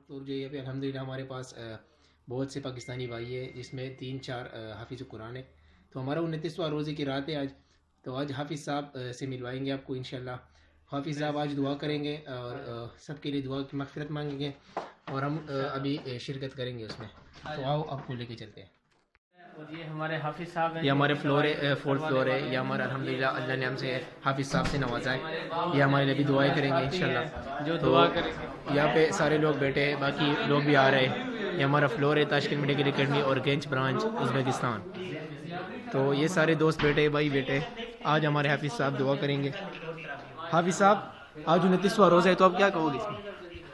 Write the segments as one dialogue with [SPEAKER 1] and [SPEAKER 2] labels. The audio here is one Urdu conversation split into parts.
[SPEAKER 1] تو جو یہ الحمدللہ ہمارے پاس بہت سے پاکستانی بھائی ہیں جس میں 3-4 حافظ قرآن ہے. تو ہمارا 29واں روزے کی رات ہے آج. تو آج حافظ صاحب سے ملوائیں گے آپ کو انشاءاللہ. حافظ صاحب آج دعا کریں گے اور سب کے لیے دعا کی مغفرت مانگیں گے اور ہم ابھی شرکت کریں گے اس میں. تو آؤ آپ کو لے کے چلتے ہیں.
[SPEAKER 2] اور یہ ہمارے حافظ صاحب ہیں.
[SPEAKER 1] یہ ہمارے فلور ہے 4th فلور ہے. یہ ہمارا الحمدللہ اللہ نے ہم سے حافظ صاحب سے نوازا ہے. یہ ہمارے لیے بھی دعائیں کریں گے انشاءاللہ.
[SPEAKER 2] جو دعا کریں گے.
[SPEAKER 1] یہاں پہ سارے لوگ بیٹھے ہیں, باقی لوگ بھی آ رہے ہیں. یہ ہمارا فلور ہے تاشکند میڈیکل اکیڈمی اور گنج برانچ ازبکستان. تو یہ سارے دوست بیٹھے بھائی بیٹھے. آج ہمارے حافظ صاحب دعا کریں گے. حافظ صاحب آج 29واں روزہ ہے تو آپ کیا کہو گے اس میں؟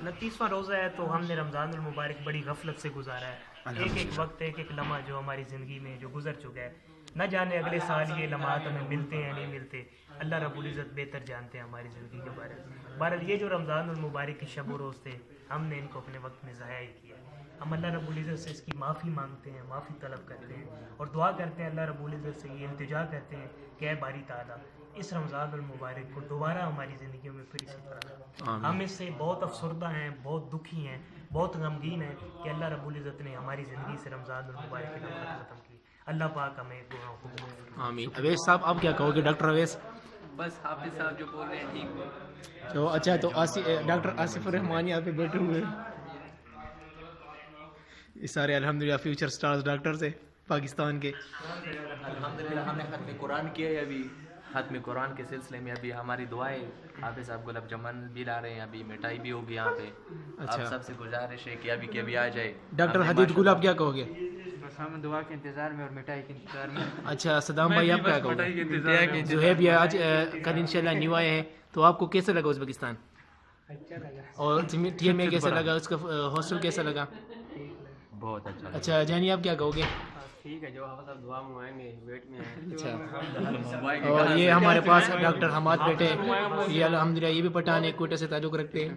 [SPEAKER 3] 29واں روزہ ہے تو ہم نے رمضان المبارک بڑی غفلت سے گزارا ہے. ایک ایک وقت ایک ایک لمحہ جو ہماری زندگی میں جو گزر چکا ہے, نہ جانے اگلے سال یہ لمحات ہمیں ملتے ہیں نہیں ملتے. اللہ رب العزت بہتر جانتے ہیں ہماری زندگی کے بارے میں. بہرحال یہ جو رمضان المبارک کے شب و روز تھے ہم نے ان کو اپنے وقت میں ضائع ہی کیا. ہم اللہ رب العزت سے اس کی معافی مانگتے ہیں, معافی طلب کرتے ہیں اور دعا کرتے ہیں. اللہ رب العزت سے یہ التجا کرتے ہیں کہ اے باری تعالیٰ اس رمضان المبارک کو دوبارہ ہماری زندگیوں میں پھر اسی طرح. ہم اس سے بہت افسردہ ہیں, بہت دکھی ہیں, بہت غمگین ہیں کہ اللہ رب العزت نے ہماری زندگی سے رمضان المبارک کی نعمت ختم کی. اللہ پاک ہمیں گناہوں کو معاف فرمائے.
[SPEAKER 1] آمین. اویس صاحب آپ کیا کہو گے؟ ڈاکٹر اویس.
[SPEAKER 2] بس حافظ صاحب جو بول رہے ہیں ٹھیک.
[SPEAKER 1] تو اچھا, تو ڈاکٹر آصف الرحمان یہاں پہ بیٹھے ہوئے ہیں. یہ سارے الحمدللہ فیوچر سٹارز ڈاکٹرز ہیں پاکستان کے.
[SPEAKER 4] الحمدللہ ہم نے ختم قرآن کیا ہے. ابھی ختم قرآن کے سلسلے میں ابھی ہماری دعائیں حافظ صاحب گلاب جمن بھی لا رہے ہیں. ابھی مٹائی بھی ہوگی یہاں پہ. آپ سب سے گزارش ہے کہ ابھی آ جائے.
[SPEAKER 1] ڈاکٹر حدید گل آپ کیا کہو گے؟
[SPEAKER 2] بس ہم دعا کے انتظار میں اور مٹائی کے انتظار میں.
[SPEAKER 1] اچھا صدام بھائی آپ کیا کہو گے؟ زہیب یہ آج کل انشاءاللہ نیو آئے ہیں, تو آپ کو کیسا لگا ازبکستان؟ اور ٹی ایم اے کیسا لگا, اس کا ہاسٹل کیسا لگا؟
[SPEAKER 4] بہت اچھا.
[SPEAKER 1] اچھا جانی آپ کیا کہو گے؟
[SPEAKER 2] ٹھیک ہے, جو حافظ صاحب دعا منگوائیں گے ویٹ میں ہیں.
[SPEAKER 1] اچھا, اور یہ ہمارے پاس ڈاکٹر حماد بیٹے, یہ الحمدللہ یہ بھی پٹھان ہے, کوئٹہ سے تعلق رکھتے ہیں.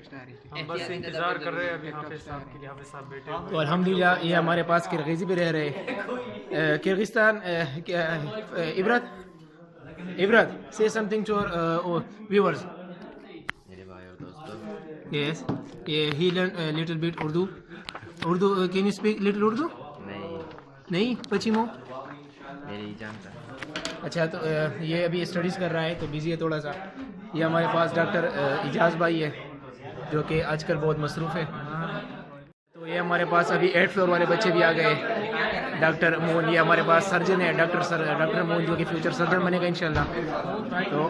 [SPEAKER 2] ہم بس انتظار کر رہے ہیں ابھی حافظ صاحب کے لیے. حافظ صاحب بیٹے
[SPEAKER 1] تو الحمدللہ یہ ہمارے پاس کرغیزی بھی رہ رہے ہیں. کرغیزستان عبرت say something to our viewers.
[SPEAKER 4] میرے بھائی اور دوستوں,
[SPEAKER 1] Yes, he learned a little bit Urdu. Can you speak little Urdu? نہیں پچیمو
[SPEAKER 4] میری جانتا.
[SPEAKER 1] اچھا, تو یہ ابھی اسٹڈیز کر رہا ہے تو بزی ہے تھوڑا سا. یہ ہمارے پاس ڈاکٹر اجاز بھائی ہے جو کہ آج کل بہت مصروف ہے. تو یہ ہمارے پاس ابھی 8th فلور والے بچے بھی آ گئے. ڈاکٹر مون یہ ہمارے پاس سرجن ہے, ڈاکٹر مون جو کہ فیوچر سرجن بنے گا انشاءاللہ. تو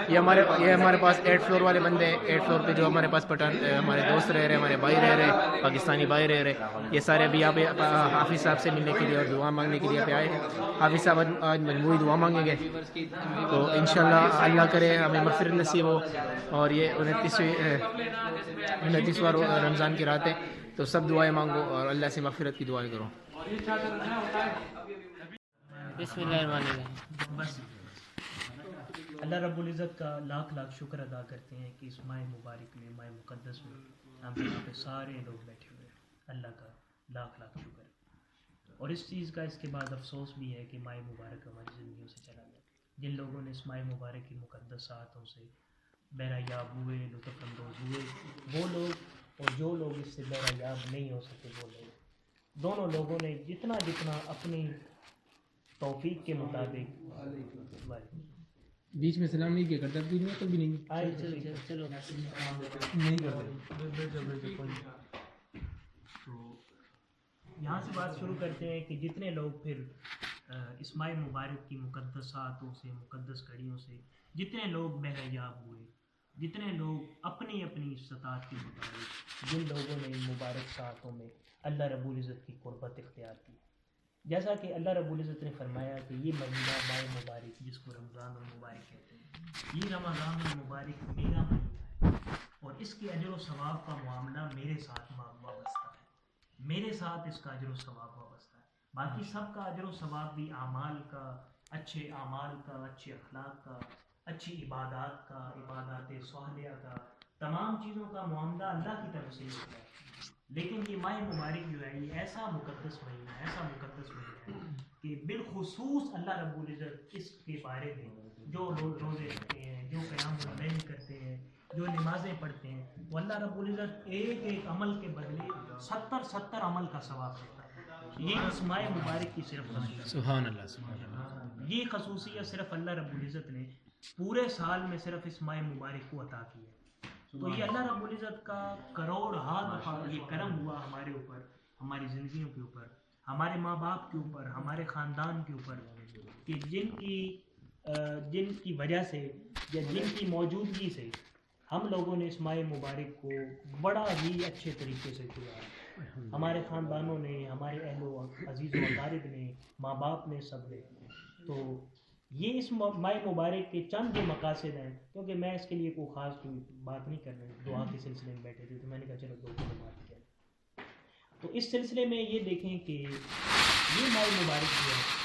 [SPEAKER 1] یہ ہمارے پاس 8th فلور والے بندے ہیں. 8th فلور پہ جو ہمارے پاس پٹھان ہمارے دوست رہ رہے ہیں, ہمارے بھائی رہ رہے ہیں, پاکستانی بھائی رہ رہے ہیں. یہ سارے ابھی یہاں پہ حافظ صاحب سے ملنے کے لیے اور دعا مانگنے کے لیے یہاں پہ آئے ہیں. حافظ صاحب آج مجموعی دعا مانگیں گے, تو انشاءاللہ اللہ کرے ہمیں مغفرت نصیب ہو. اور یہ 29واں رمضان کی رات ہے, تو سب دعائیں مانگو اور اللہ سے مغفرت کی دعائیں کرو.
[SPEAKER 2] بسم اللہ الرحمن الرحیم.
[SPEAKER 3] بس اللہ رب العزت کا لاکھ لاکھ شکر ادا کرتے ہیں کہ اس ماہ مبارک میں, ماہ مقدس میں ہم یہاں پہ سارے لوگ بیٹھے ہوئے ہیں. اللہ کا لاکھ لاکھ شکر. اور اس چیز کا اس کے بعد افسوس بھی ہے کہ ماہ مبارک ہماری زندگیوں سے چلا گیا. جن لوگوں نے اس ماہ مبارک کی مقدس ساعتوں سے بہرایاب ہوئے, لطف اندوز ہوئے, وہ لوگ, اور جو لوگ اس سے بہرایاب نہیں ہو سکے وہ لوگ, دونوں لوگوں نے جتنا اپنی توفیق کے مطابق.
[SPEAKER 1] بیچ میں سلام نہیں کیا کرتا, بیچ میں کبھی نہیں
[SPEAKER 3] چلو
[SPEAKER 1] نہیں کرتے.
[SPEAKER 3] تو یہاں سے بات شروع کرتے ہیں کہ جتنے لوگ پھر اس ماہ مبارک کی مقدس ساعتوں سے, مقدس گھڑیوں سے جتنے لوگ بہریاب ہوئے, جتنے لوگ اپنی اپنی استطاعت کے مطابق, جن لوگوں نے ان مبارک ساعتوں میں اللہ رب العزت کی قربت اختیار کی, جیسا کہ اللہ رب العزت نے فرمایا کہ یہ مہینہ ماہ مبارک جس کو رمضان المبارک کہتے ہیں, یہ رمضان المبارک میرا مہینہ ہے اور اس کے اجر و ثواب کا معاملہ میرے ساتھ وابستہ ہے. میرے ساتھ اس کا اجر و ثواب وابستہ ہے. باقی سب کا اجر و ثواب بھی اعمال کا, اچھے اعمال کا, اچھے اخلاق کا, اچھی عبادات کا, عبادات صالحہ کا, تمام چیزوں کا معاملہ اللہ کی طرف سے ہوتا ہے. لیکن یہ ماہ مبارک جو ہے یہ ایسا مقدس مہینہ ہے کہ بالخصوص اللہ رب العزت اس کے بارے میں جو لوگ روزے رکھتے ہیں, جو قیام اللیل کرتے ہیں, جو نمازیں پڑھتے ہیں وہ اللہ رب العزت ایک ایک عمل کے بدلے 70 عمل کا ثواب دیتا ہے. یہ اس ماہ مبارک کی صرف خصوصیت.
[SPEAKER 1] سبحان اللہ سبحان اللہ.
[SPEAKER 3] یہ خصوصیت صرف اللہ رب العزت نے پورے سال میں صرف اس ماہ مبارک کو عطا کی ہے. تو یہ اللہ رب العزت کا کروڑ دفعہ یہ کرم ہوا ہمارے اوپر, ہماری زندگیوں کے اوپر, ہمارے ماں باپ کے اوپر, ہمارے خاندان کے اوپر, کہ جن کی وجہ سے یا جن کی موجودگی سے ہم لوگوں نے اس ماہ مبارک کو بڑا ہی اچھے طریقے سے گزارا. ہمارے خاندانوں نے, ہمارے اہل و عزیز و اقارب نے, ماں باپ نے, سب نے. تو یہ اس ماہ مبارک کے چند جو مقاصد ہیں, کیونکہ میں اس کے لیے کوئی خاص کوئی بات نہیں کر رہا, دعا کے سلسلے میں بیٹھے تھے تو میں نے کہا چلو دو بات کریں. تو اس سلسلے میں یہ دیکھیں کہ یہ ماہ مبارک جو ہے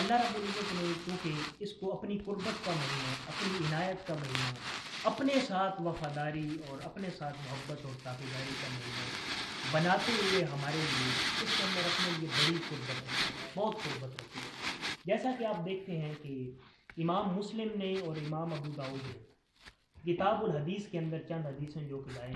[SPEAKER 3] اللہ رب العزت نے کیونکہ اس کو اپنی قربت کا مہینہ, اپنی عنایت کا مہینہ, اپنے ساتھ وفاداری اور اپنے ساتھ محبت اور تابعداری کا مہینہ بناتے ہوئے ہمارے لیے اس کے اندر اپنے لیے بڑی قربت رکھی ہے, بہت قربت رکھی ہے. جیسا کہ آپ دیکھتے ہیں کہ امام مسلم نے اور امام ابو داؤد نے کتاب الحدیث کے اندر چند حدیثیں جو کہ لائے,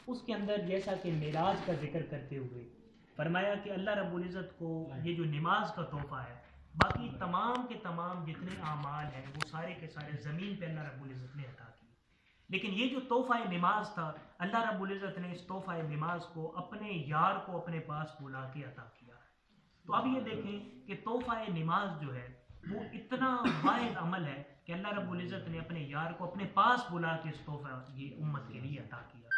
[SPEAKER 3] اس کے اندر جیسا کہ معراج کا ذکر کرتے ہوئے فرمایا کہ اللہ رب العزت کو یہ جو نماز کا تحفہ ہے, باقی تمام کے تمام جتنے اعمال ہیں وہ سارے کے سارے زمین پہ اللہ رب العزت نے عطا کیے, لیکن یہ جو تحفہ نماز تھا اللہ رب العزت نے اس تحفہ نماز کو اپنے یار کو اپنے پاس بلا کے عطا کیا. تو اب یہ دیکھیں کہ تحفہ نماز جو ہے وہ اتنا واحد عمل ہے کہ اللہ رب العزت نے اپنے یار کو اپنے پاس بلا کے اس تحفہ یہ امت کے لیے عطا کیا.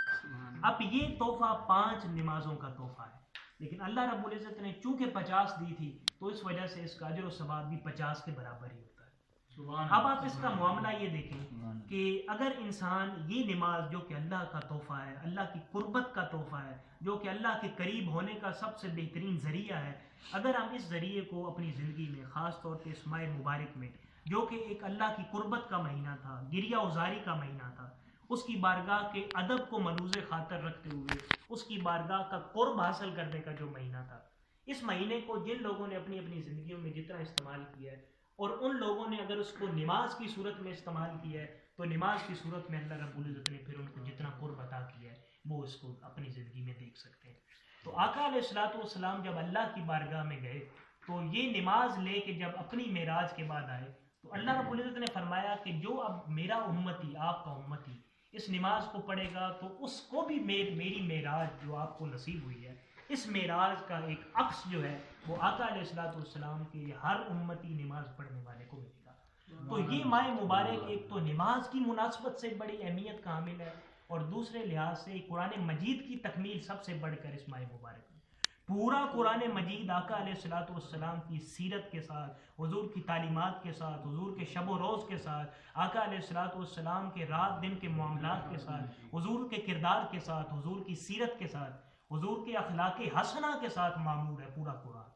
[SPEAKER 3] اب یہ تحفہ 5 نمازوں کا تحفہ ہے, لیکن اللہ رب العزت نے چونکہ 50 دی تھی تو اس وجہ سے اس کا اجر و ثواب بھی 50 کے برابر ہی ہوتا ہے. اب آپ اس کا معاملہ یہ دیکھیں کہ اگر انسان یہ نماز جو کہ اللہ کا تحفہ ہے, اللہ کی قربت کا تحفہ ہے, جو کہ اللہ کے قریب ہونے کا سب سے بہترین ذریعہ ہے, اگر ہم اس ذریعے کو اپنی زندگی میں خاص طور پہ اس ماہ مبارک میں جو کہ ایک اللہ کی قربت کا مہینہ تھا, گریہ ازاری کا مہینہ تھا, اس کی بارگاہ کے ادب کو ملوز خاطر رکھتے ہوئے اس کی بارگاہ کا قرب حاصل کرنے کا جو مہینہ تھا, اس مہینے کو جن لوگوں نے اپنی اپنی زندگیوں میں جتنا استعمال کیا ہے اور ان لوگوں نے اگر اس کو نماز کی صورت میں استعمال کیا ہے تو نماز کی صورت میں اللہ رب العزت نے پھر ان کو جتنا قرب عطا کیا ہے وہ اس کو اپنی زندگی میں دیکھ سکتے ہیں. تو آقا علیہ الصلوۃ والسلام جب اللہ کی بارگاہ میں گئے تو یہ نماز لے کے جب اپنی معراج کے بعد آئے تو اللہ رب العزت نے فرمایا کہ جو اب میرا امتی, آپ کا امتی اس نماز کو پڑھے گا تو اس کو بھی میری معراج جو آپ کو نصیب ہوئی ہے, اس معراج کا ایک عکس جو ہے وہ آقا علیہ الصلوۃ والسلام کے ہر امتی نماز پڑھنے والے کو ملے گا. تو یہ ماہ مبارک ایک تو نماز کی مناسبت سے بڑی اہمیت کا حامل ہے اور دوسرے لحاظ سے قرآن مجید کی تکمیل سب سے بڑھ کر اس ماہ مبارک میں پورا قرآن مجید آقا علیہ الصلوۃ والسلام کی سیرت کے ساتھ, حضور کی تعلیمات کے ساتھ, حضور کے شب و روز کے ساتھ, آقا علیہ الصلوۃ والسلام کے رات دن کے معاملات کے ساتھ, حضور کے کردار کے ساتھ, حضور کی سیرت کے ساتھ, حضور کے اخلاق حسنہ کے ساتھ معمور ہے پورا قرآن.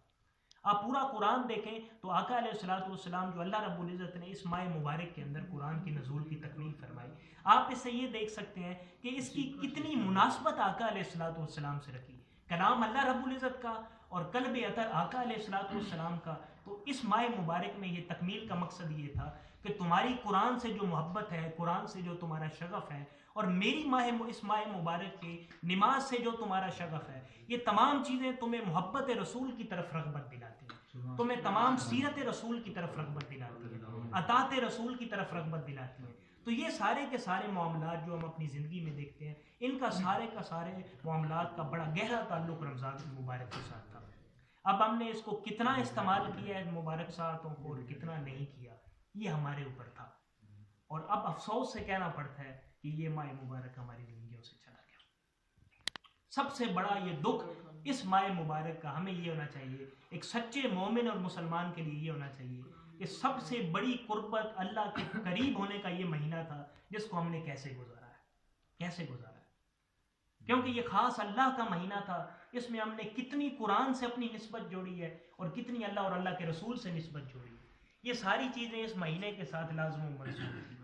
[SPEAKER 3] آپ پورا قرآن دیکھیں تو آقا علیہ الصلوۃ والسلام جو اللہ رب العزت نے اس ماہ مبارک کے اندر قرآن کی نزول کی تکمیل فرمائی, آپ اس سے یہ دیکھ سکتے ہیں کہ اس کی کتنی مناسبت آقا علیہ الصلوۃ والسلام سے رکھی. کلام اللہ رب العزت کا اور قلب اطہر آقا علیہ الصلوۃ والسلام کا. تو اس ماہ مبارک میں یہ تکمیل کا مقصد یہ تھا کہ تمہاری قرآن سے جو محبت ہے, قرآن سے جو تمہارا شغف ہے, اور میری اس ماہ مبارک کی نماز سے جو تمہارا شغف ہے, یہ تمام چیزیں تمہیں محبت رسول کی طرف رغبت دلاتی ہیں, تمہیں تمام سیرت رسول کی طرف رغبت دلاتی ہیں, اطاعت رسول کی طرف رغبت دلاتی ہیں. تو یہ سارے کے سارے معاملات جو ہم اپنی زندگی میں دیکھتے ہیں, ان کا سارے کا سارے معاملات کا بڑا گہرا تعلق رمضان مبارک کے ساتھ تھا. اب ہم نے اس کو کتنا استعمال کیا ہے مبارک ساعتوں کو اور کتنا نہیں کیا, یہ ہمارے اوپر تھا. اور اب افسوس سے کہنا پڑتا ہے کہ یہ ماہ مبارک ہماری زندگیوں سے چلا گیا. سب سے بڑا یہ دکھ اس ماہ مبارک کا ہمیں یہ ہونا چاہیے, ایک سچے مومن اور مسلمان کے لیے یہ ہونا چاہیے کہ سب سے بڑی قربت اللہ کے قریب ہونے کا یہ مہینہ تھا جس کو ہم نے کیسے گزارا ہے, کیسے گزارا ہے. کیونکہ یہ خاص اللہ کا مہینہ تھا, اس میں ہم نے کتنی قرآن سے اپنی نسبت جوڑی ہے اور کتنی اللہ اور اللہ کے رسول سے نسبت جوڑی ہے. یہ ساری چیزیں اس مہینے کے ساتھ لازم و ملزوم تھی.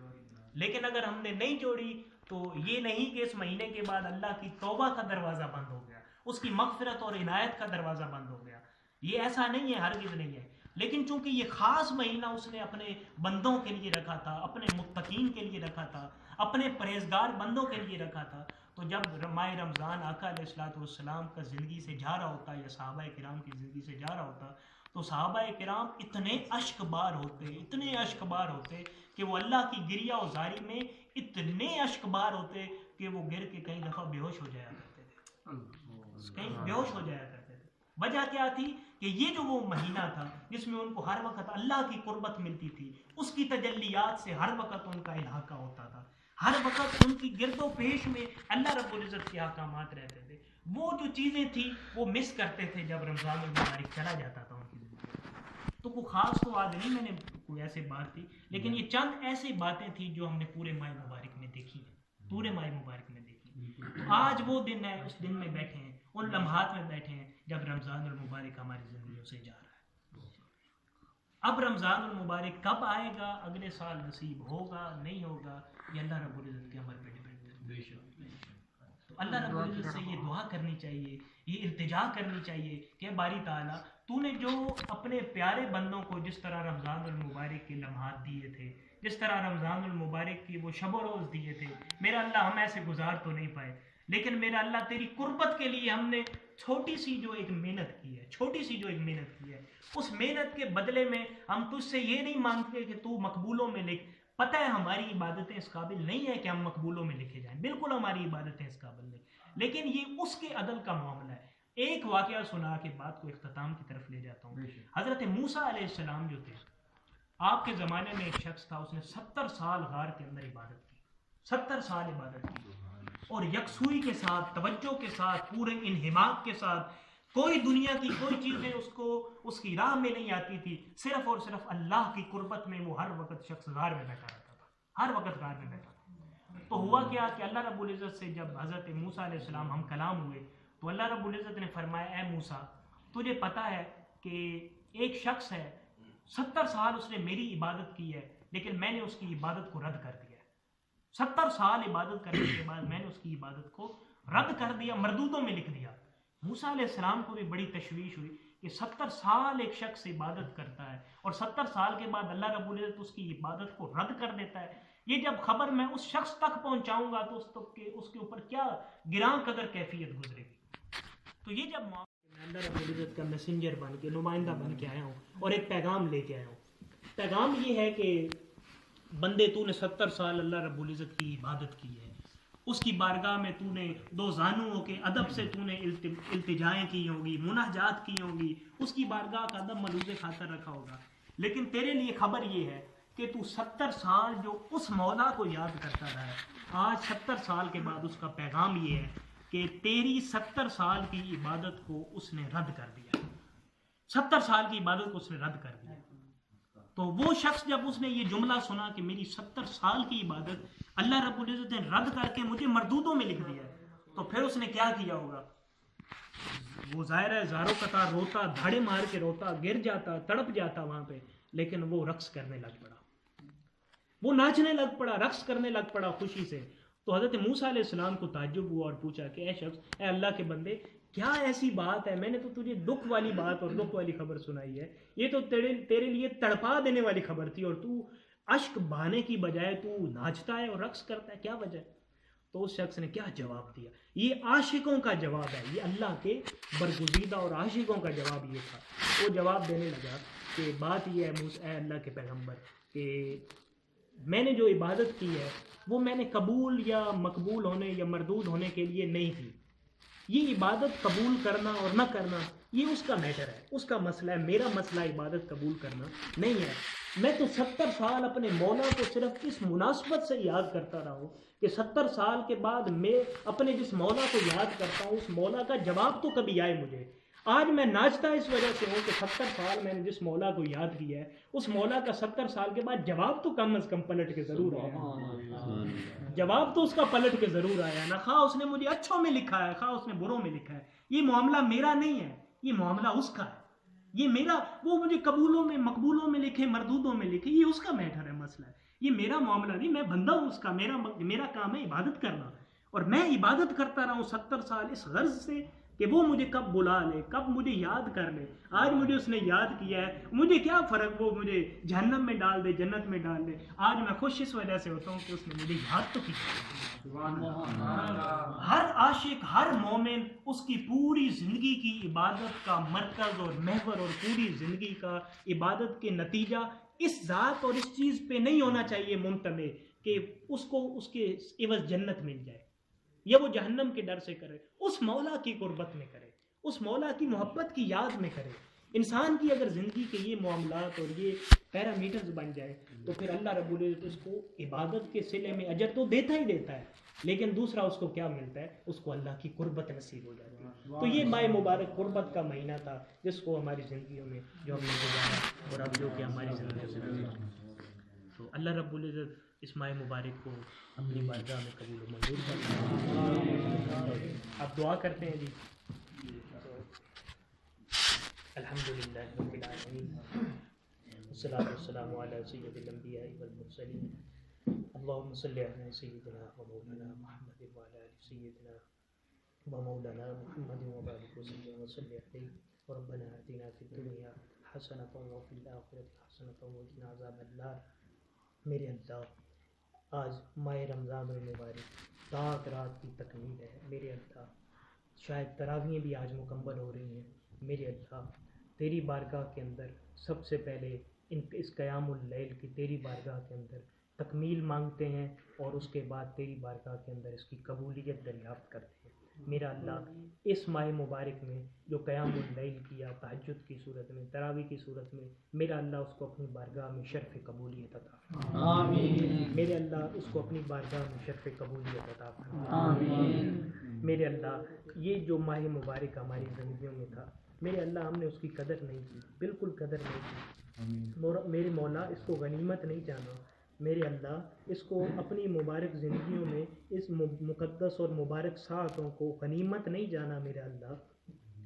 [SPEAKER 3] لیکن اگر ہم نے نہیں جوڑی تو یہ نہیں کہ اس مہینے کے بعد اللہ کی توبہ کا دروازہ بند ہو گیا, اس کی مغفرت اور عنایت کا دروازہ بند ہو گیا. یہ ایسا نہیں ہے, ہرگز نہیں ہے. لیکن چونکہ یہ خاص مہینہ اس نے اپنے بندوں کے لیے رکھا تھا, اپنے متقین کے لیے رکھا تھا, اپنے پرہیزگار بندوں کے لیے رکھا تھا. تو جب ماہ رمضان آقا علیہ الصلوۃ والسلام کا زندگی سے جا رہا ہوتا یا صحابہ کرام کی زندگی سے جا رہا ہوتا تو صحابہ کرام اتنے اشک بار ہوتے کہ وہ اللہ کی گریہ و زاری میں اتنے اشک بار ہوتے کہ وہ گر کے کئی دفعہ بے ہوش ہو جایا کرتے تھے. وجہ کیا تھی کہ یہ جو وہ مہینہ تھا جس میں ان کو ہر وقت اللہ کی قربت ملتی تھی, اس کی تجلیات سے ہر وقت ان کا علاقہ ہوتا تھا, ہر وقت ان کی گرد و پیش میں اللہ رب العزت کے احکامات رہتے تھے. وہ جو چیزیں تھیں وہ مس کرتے تھے جب رمضان المبارک چلا جاتا تھا ان کی زندگی. تو کوئی خاص تو آج نہیں میں نے کوئی ایسی بات تھی, لیکن یہ چند ایسی باتیں تھیں جو ہم نے پورے ماہ مبارک میں دیکھی ہیں. تو آج وہ دن ہے, اس دن میں بیٹھے ہیں, ان لمحات میں بیٹھے ہیں جب رمضان المبارک ہماری زندگیوں سے جا رہا ہے. اب رمضان المبارک کب آئے گا, اگلے سال نصیب ہوگا نہیں ہوگا, یہ اللہ رب العزت کے عمل پہ ڈپینڈ ہے. تو اللہ رب العزت سے یہ دعا کرنی چاہیے, یہ التجا کرنی چاہیے کہ باری تعالیٰ تو نے جو اپنے پیارے بندوں کو جس طرح رمضان المبارک کے لمحات دیے تھے, جس طرح رمضان المبارک کی وہ شب و روز دیے تھے, میرا اللہ ہم ایسے گزار تو نہیں پائے, لیکن میرا اللہ تیری قربت کے لیے ہم نے چھوٹی سی جو ایک محنت کی ہے, اس محنت کے بدلے میں ہم تجھ سے یہ نہیں مانگتے کہ تو مقبولوں میں لکھ. پتہ ہے ہماری عبادتیں اس قابل نہیں ہے کہ ہم مقبولوں میں لکھے جائیں, بالکل ہماری عبادتیں اس قابل نہیں, لیکن یہ اس کے عدل کا معاملہ ہے. ایک واقعہ سنا کے بات کو اختتام کی طرف لے جاتا ہوں. حضرت موسیٰ علیہ السلام جو تھے, آپ کے زمانے میں ایک شخص تھا, اس نے 70 سال غار کے اندر عبادت کی, 70 سال عبادت کی, اور یکسوئی کے ساتھ, توجہ کے ساتھ, پورے انہماک کے ساتھ. کوئی دنیا کی کوئی چیزیں اس کی راہ میں نہیں آتی تھی, صرف اور صرف اللہ کی قربت میں وہ ہر وقت شخص غار میں بیٹھا رہتا تھا, ہر وقت غار میں بیٹھا تھا. تو ہوا کیا کہ اللہ رب العزت سے جب حضرت موسیٰ علیہ السلام ہم کلام ہوئے تو اللہ رب العزت نے فرمایا, اے موسیٰ تجھے پتہ ہے کہ ایک شخص ہے 70 سال اس نے میری عبادت کی ہے, لیکن میں نے اس کی عبادت کو رد کر دیا. 70 سال عبادت کرنے کے بعد میں نے اس کی عبادت کو رد کر دیا, مردودوں میں لکھ دیا. موسیٰ علیہ السلام کو بھی بڑی تشویش ہوئی کہ 70 سال ایک شخص عبادت کرتا ہے اور 70 سال کے بعد اللہ رب العزت اس کی عبادت کو رد کر دیتا ہے. یہ جب خبر میں اس شخص تک پہنچاؤں گا تو اس کے اوپر کیا گراں قدر کیفیت گزرے گی. تو یہ جب میں اللہ رب العزت کا میسنجر بن کے, نمائندہ بن کے آیا ہوں اور ایک پیغام لے کے آیا ہوں. پیغام یہ ہے کہ بندے تو نے 70 سال اللہ رب العزت کی عبادت کی ہے, اس کی بارگاہ میں تو نے دو زانوؤں کے ادب سے تو نے التجائیں کی ہوگی, مناجات کی ہوگی, اس کی بارگاہ کا ادب ملوز خاطر رکھا ہوگا, لیکن تیرے لیے خبر یہ ہے کہ تو 70 سال جو اس مولا کو یاد کرتا رہا ہے, آج 70 سال کے بعد اس کا پیغام یہ ہے کہ تیری 70 سال کی عبادت کو اس نے رد کر دیا. 70 سال کی عبادت کو اس نے رد کر دیا. تو وہ شخص جب اس نے یہ جملہ سنا کہ میری 70 سال کی عبادت اللہ رب العزت نے رد کر کے مجھے مردودوں میں لکھ دیا ہے, تو پھر اس نے کیا کیا ہوگا؟ وہ ظاہر ہے زاروں قطار روتا, دھاڑے مار کے روتا, گر جاتا, تڑپ جاتا وہاں پہ, لیکن وہ رقص کرنے لگ پڑا, وہ ناچنے لگ پڑا, رقص کرنے لگ پڑا خوشی سے. تو حضرت موسیٰ علیہ السلام کو تعجب ہوا اور پوچھا کہ اے شخص, اے اللہ کے بندے, کیا ایسی بات ہے؟ میں نے تو تجھے دکھ والی بات اور دکھ والی خبر سنائی ہے, یہ تو تیرے لیے تڑپا دینے والی خبر تھی, اور تو اشک بہانے کی بجائے تو ناچتا ہے اور رقص کرتا ہے, کیا وجہ ہے؟ تو اس شخص نے کیا جواب دیا؟ یہ عاشقوں کا جواب ہے, یہ اللہ کے برگزیدہ اور عاشقوں کا جواب یہ تھا. وہ جواب دینے لگا کہ بات یہ ہے اے اللہ کے پیغمبر کہ میں نے جو عبادت کی ہے وہ میں نے قبول یا مقبول ہونے یا مردود ہونے کے لیے نہیں کی. یہ عبادت قبول کرنا اور نہ کرنا یہ اس کا میٹر ہے, اس کا مسئلہ ہے. میرا مسئلہ عبادت قبول کرنا نہیں ہے. میں تو 70 سال اپنے مولا کو صرف اس مناسبت سے یاد کرتا رہا ہوں کہ 70 سال کے بعد میں اپنے جس مولا کو یاد کرتا ہوں اس مولا کا جواب تو کبھی آئے مجھے. آج میں ناچتا اس وجہ سے ہوں کہ 70 سال میں نے جس مولا کو یاد کیا ہے اس مولا کا 70 سال کے بعد جواب تو کم از کم پلٹ کے ضرور آیا. جواب تو اس کا پلٹ کے ضرور آیا نا, خواہ اس نے مجھے اچھوں میں لکھا ہے خواہ اس نے بروں میں لکھا ہے. یہ معاملہ میرا نہیں ہے, یہ معاملہ اس کا ہے. یہ میرا, وہ مجھے قبولوں میں مقبولوں میں لکھے, مردودوں میں لکھے, یہ اس کا میٹر ہے, مسئلہ ہے. یہ میرا معاملہ نہیں, میں بندہ ہوں اس کا, میرا کام ہے عبادت کرنا, اور میں عبادت کرتا رہا ہوں 70 سال اس غرض سے کہ وہ مجھے کب بلا لے, کب مجھے یاد کر لے. آج مجھے اس نے یاد کیا ہے, مجھے کیا فرق وہ مجھے جہنم میں ڈال دے جنت میں ڈال دے. آج میں خوش اس وجہ سے ہوتا ہوں کہ اس نے مجھے یاد تو کیا. ہر عاشق, ہر مومن, اس کی پوری زندگی کی عبادت کا مرکز اور محور اور پوری زندگی کا عبادت کے نتیجہ اس ذات اور اس چیز پہ نہیں ہونا چاہیے منتمے کہ اس کو اس کے عوض جنت مل جائے یا وہ جہنم کے ڈر سے کرے. اس مولا کی قربت میں کرے, اس مولا کی محبت کی یاد میں کرے. انسان کی اگر زندگی کے یہ معاملات اور یہ پیرامیٹرز بن جائے تو پھر اللہ رب العزت اس کو عبادت کے صلے میں اجر تو دیتا ہی دیتا ہے, لیکن دوسرا اس کو کیا ملتا ہے, اس کو اللہ کی قربت نصیب ہو جاتی ہے. تو یہ ماہ مبارک قربت کا مہینہ تھا جس کو ہماری زندگیوں میں جو ہم نے گزارا اور اب جو کہ ہماری زندگیوں سے گزارا. تو اللہ رب العزت اس ماہ مبارک کو اپنی بارگاہ میں قبول و منظور فرمائے. آپ دعا کرتے ہیں جی. الحمدللہ رب العالمین والصلاۃ والسلام علی سید الانبیاء والمرسلین اللهم صل علی سیدنا و مولانا محمد وعلی آل سیدنا و مولانا محمد وبارک وسلم وصلی علیہ وربنا آتنا فی الدنیا حسنۃ وفی الآخرۃ حسنۃ وقنا عذاب النار. میرے اللہ آج ماہ رمضان المبارک رات رات کی تکمیل ہے. میرے اللہ شاید تراویحیں بھی آج مکمل ہو رہی ہیں. میرے اللہ تیری بارگاہ کے اندر سب سے پہلے اس قیام اللیل کی تیری بارگاہ کے اندر تکمیل مانگتے ہیں اور اس کے بعد تیری بارگاہ کے اندر اس کی قبولیت دریافت کرتے ہیں. میرا اللہ اس ماہ مبارک میں جو قیام اللیل کیا تہجد کی صورت میں, تراویح کی صورت میں, میرا اللہ اس کو اپنی بارگاہ میں شرف قبولیت عطا فرما. آمین. میرے اللہ اس کو اپنی بارگاہ میں شرف قبولیت عطا فرما. آمین. میرے اللہ یہ جو ماہ مبارک ہماری زندگیوں میں تھا, میرے اللہ ہم نے اس کی قدر نہیں کی, بالکل قدر نہیں کی. میرے مولا اس کو غنیمت نہیں جانا. میرے اللہ اس کو اپنی مبارک زندگیوں میں اس مقدس اور مبارک ساعتوں کو غنیمت نہیں جانا.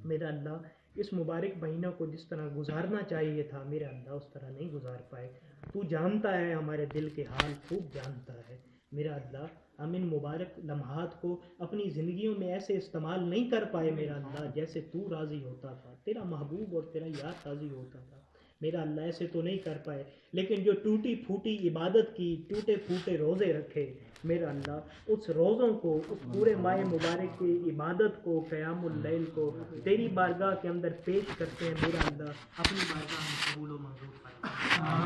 [SPEAKER 3] میرا اللہ اس مبارک مہینہ کو جس طرح گزارنا چاہیے تھا میرا اللہ اس طرح نہیں گزار پائے. تو جانتا ہے, ہمارے دل کے حال خوب جانتا ہے. میرا اللہ ہم ان مبارک لمحات کو اپنی زندگیوں میں ایسے استعمال نہیں کر پائے میرا اللہ جیسے تو راضی ہوتا تھا, تیرا محبوب اور تیرا یار راضی ہوتا تھا. میرا اللہ ایسے تو نہیں کر پائے, لیکن جو ٹوٹی پھوٹی عبادت کی, ٹوٹے پھوٹے روزے رکھے میرا اللہ اس روزوں کو, اس پورے ماہ مبارک کی عبادت کو, قیام اللیل کو تیری بارگاہ کے اندر پیش کرتے ہیں. میرا اللہ اپنی بارگاہ میں قبول و منظور فرما.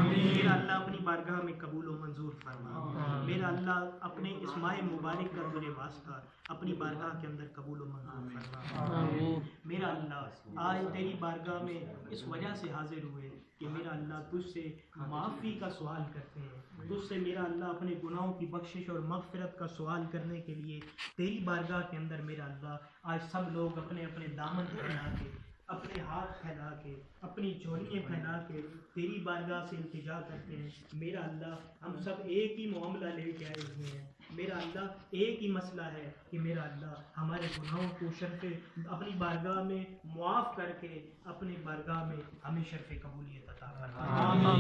[SPEAKER 3] میرا اللہ اپنی بارگاہ میں قبول و منظور فرما. میرا اللہ اپنے اس ماہ مبارک کا تجھے واسطہ اپنی بارگاہ کے اندر قبول و منظور فرما. میرا اللہ آج تیری بارگاہ میں اس وجہ سے حاضر ہوئے کہ میرا اللہ تجھ سے معافی کا سوال کرتے ہیں, تجھ سے میرا اللہ اپنے گناہوں کی بخشش اور مغفرت کا سوال کرنے کے لیے تیری بارگاہ کے اندر میرا اللہ آج سب لوگ اپنے اپنے دامن پھیلا کے, اپنے ہاتھ پھیلا کے, اپنی جھولیاں پھیلا کے تیری بارگاہ سے التجا کرتے ہیں. میرا اللہ ہم سب ایک ہی معاملہ لے کے آئے ہوئے ہیں. میرا اللہ ایک ہی مسئلہ ہے کہ میرا اللہ ہمارے گناہوں کو شرف اپنی بارگاہ میں معاف کر کے اپنی بارگاہ میں ہمیں شرف قبولیت عطا فرما.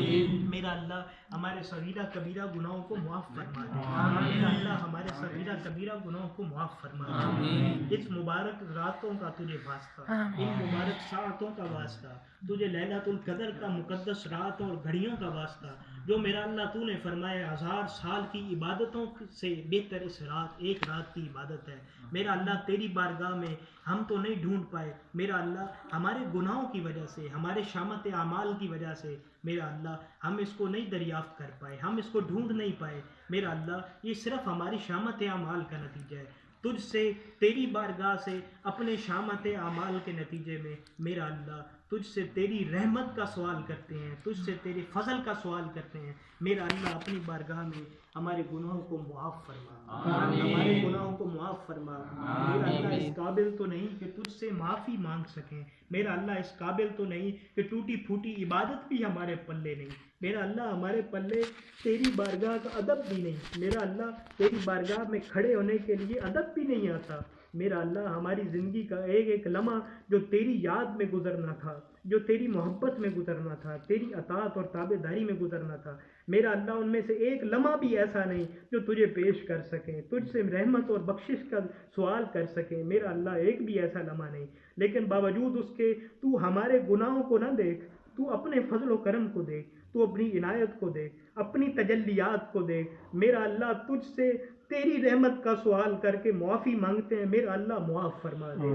[SPEAKER 3] میرا اللہ ہمارے صغیرہ کبیرہ گناہوں کو معاف فرما دے. میرا اللہ ہمارے صغیرہ کبیرہ گناہوں کو معاف فرما دے. اس مبارک راتوں کا تجھے واسطہ, ان مبارک ساعتوں کا واسطہ, تجھے لیلۃ القدر کا مقدس رات اور گھڑیوں کا واسطہ, جو میرا اللہ تو نے فرمایا 1000 سال کی عبادتوں سے بہتر اس رات, ایک رات کی عبادت ہے. میرا اللہ تیری بارگاہ میں ہم تو نہیں ڈھونڈ پائے میرا اللہ, ہمارے گناہوں کی وجہ سے, ہمارے شامت اعمال کی وجہ سے میرا اللہ ہم اس کو نہیں دریافت کر پائے, ہم اس کو ڈھونڈ نہیں پائے. میرا اللہ یہ صرف ہماری شامت اعمال کا نتیجہ ہے. تجھ سے تیری بارگاہ سے اپنے شامت اعمال کے نتیجے میں میرا اللہ تجھ سے تیری رحمت کا سوال کرتے ہیں, تجھ سے تیرے فضل کا سوال کرتے ہیں. میرا اللہ اپنی بارگاہ میں ہمارے گناہوں کو معاف فرما, ہمارے گناہوں کو معاف فرما. میرا اللہ اس قابل تو نہیں کہ تجھ سے معافی مانگ سکیں. میرا اللہ اس قابل تو نہیں کہ ٹوٹی پھوٹی عبادت بھی ہمارے پلے نہیں. میرا اللہ ہمارے پلے تیری بارگاہ کا ادب بھی نہیں. میرا اللہ تیری بارگاہ میں کھڑے ہونے کے لیے ادب بھی نہیں آتا. میرا اللہ ہماری زندگی کا ایک ایک لمحہ جو تیری یاد میں گزرنا تھا، جو تیری محبت میں گزرنا تھا، تیری اطاعت اور تابع داری میں گزرنا تھا، میرا اللہ ان میں سے ایک لمحہ بھی ایسا نہیں جو تجھے پیش کر سکیں، تجھ سے رحمت اور بخشش کا سوال کر سکیں، میرا اللہ ایک بھی ایسا لمحہ نہیں، لیکن باوجود اس کے تو ہمارے گناہوں کو نہ دیکھ، تو اپنے فضل و کرم کو دیکھ، تو اپنی عنایت کو دیکھ، اپنی تجلیات کو دیکھ، میرا اللہ تجھ سے تیری رحمت کا سوال کر کے معافی مانگتے ہیں، میرا اللہ معاف فرما دے،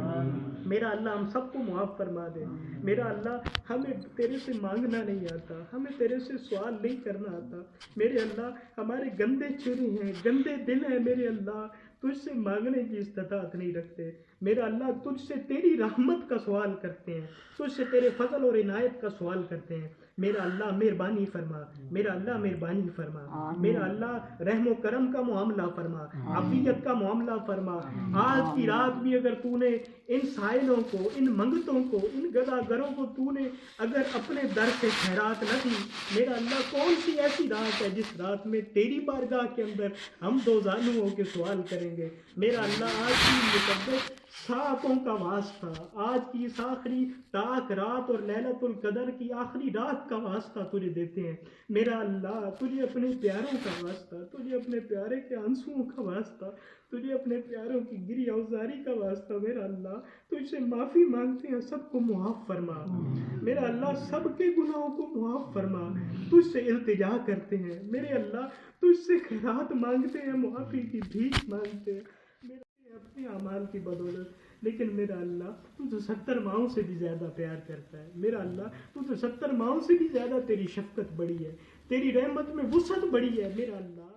[SPEAKER 3] میرا اللہ ہم سب کو معاف فرما دے، میرا اللہ ہمیں تیرے سے مانگنا نہیں آتا، ہمیں تیرے سے سوال نہیں کرنا آتا، میرے اللہ ہمارے گندے چہرے ہیں، گندے دل ہیں، میرے اللہ تجھ سے مانگنے کی استطاعت نہیں رکھتے، میرا اللہ تجھ سے تیری رحمت کا سوال کرتے ہیں، تجھ سے تیرے فضل اور عنایت کا سوال کرتے ہیں، میرا اللہ مہربانی فرما، میرا اللہ مہربانی فرما، میرا اللہ رحم و کرم کا معاملہ فرما، عافیت کا معاملہ فرما، آج کی رات بھی اگر تو نے ان سائلوں کو، ان منگتوں کو، ان گداگروں کو تو نے اگر اپنے در سے خیرات نہ دی، میرا اللہ کون سی ایسی رات ہے جس رات میں تیری بارگاہ کے اندر ہم دو ظالم ہو کے سوال کریں گے، میرا اللہ آج کی مقدس ساعتوں کا واسطہ، آج کی اس آخری تاک رات اور لیلۃ القدر کی آخری رات کا واسطہ تجھے دیتے ہیں، میرا اللہ تجھے اپنے پیاروں کا واسطہ، تجھے اپنے پیارے کے آنسوؤں کا واسطہ، تجھے اپنے پیاروں کی گری اوزاری کا واسطہ، میرا اللہ تجھ سے معافی مانگتے ہیں، سب کو معاف فرما، میرا اللہ سب کے گناہوں کو معاف فرما، تجھ سے التجا کرتے ہیں، میرے اللہ تجھ سے خیرات مانگتے ہیں، معافی کی بھیک مانگتے ہیں، میرے اپنے اعمال کی بدولت، لیکن میرا اللہ تو 70 ماؤں سے بھی زیادہ پیار کرتا ہے، میرا اللہ تو 70 ماؤں سے بھی زیادہ تیری شفقت بڑی ہے، تیری رحمت میں وسعت بڑی ہے، میرا اللہ